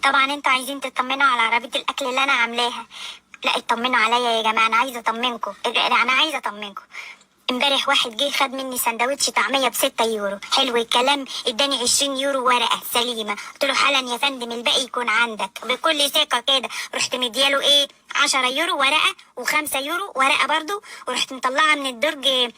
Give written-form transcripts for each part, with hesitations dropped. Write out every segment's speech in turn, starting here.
طبعا انتوا عايزين تطمنوا على عربية الأكل اللي أنا عاملاها. لا اطمنوا عليا يا جماعة، أنا عايزة أطمنكم، أنا عايزة أطمنكم. امبارح واحد جه خد مني سندوتش طعمية ب6 يورو. حلو الكلام، اداني 20 يورو ورقة سليمة. قلت له حالا يا فندم الباقي يكون عندك بكل ثقة كده. رحت مدياله ايه 10 يورو ورقة و5 يورو ورقة برضو، ورحت مطلعة من الدرج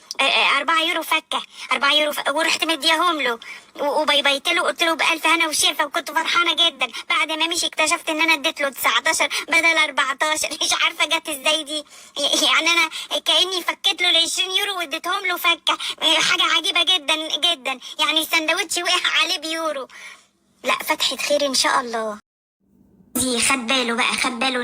4 يورو فكة. 4 يورو ورحت مدياهم له وبيبيت له. قلت له بألف هنا وشفا، وكنت فرحانة جدا. بعد ما مشي اكتشفت ان انا اديت له 19 بدل 14. مش عارفة جت ازاي دي. يعني انا كأني فكيت له ال 20 يورو واديتهم له فكة. حاجة عجيبة جدا جدا، يعني السندوتش وقع عليه بيورو. لا فتحة خير ان شاء الله. دي خد باله بقى، خد باله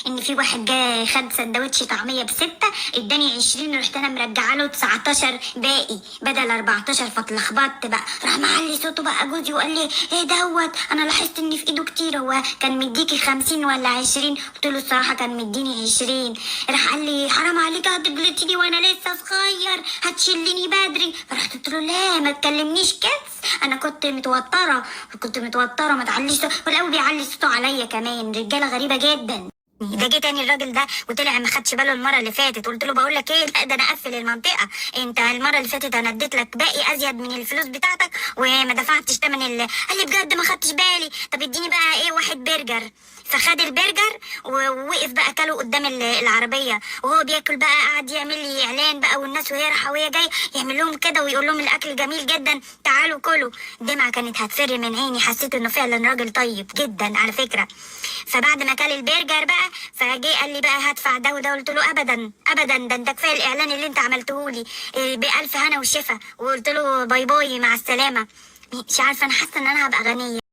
ان في واحد جه خد سندوتش طعميه ب6، اداني 20، رحت انا مرجعه له 19 باقي بدل 14. فاتلخبطت بقى. راح معلي صوته بقى جوزي وقال لي ايه دوت، انا لاحظت ان في ايده كتير، هو كان مديكي 50 ولا 20؟ قلت له الصراحه كان مديني 20. راح قال لي حرام عليك هتجلطيني وانا لسه صغير، هتشلني بدري. فرحت قلت له لا ما تكلمنيش كده، انا كنت متوتره ما تعليش والاول بيعلي صوته عليا كمان. رجاله غريبه جدا. ده جه تاني الراجل ده وطلع ما خدش باله المره اللي فاتت. قلت له بقول لك ايه، لا ده انا اقفل المنطقه. انت المره اللي فاتت انا اديت لك باقي ازيد من الفلوس بتاعتك وما دفعتش ثمن قال لي بجد ما خدتش بالي. طب اديني بقى ايه واحد برجر. فخد البرجر ووقف بقى كله قدام العربيه، وهو بياكل بقى قعد يعمل لي اعلان بقى، والناس وهي رايحه وهي جاي يعمل لهم كده ويقول لهم الاكل جميل جدا تعالوا كلوا. الدمعه كانت هتفر من عيني، حسيت انه فعلا راجل طيب جدا على فكره. فبعد ما كل البرجر بقى فجي قال لي بقى هدفع ده وده. قلت له ابدا ابدا، ده انت كفايه الاعلان اللي انت عملته لي بألف هنا وشفا. وقلت له باي باي مع السلامه. مش عارفه، انا حاسه ان انا هبقى غنيه.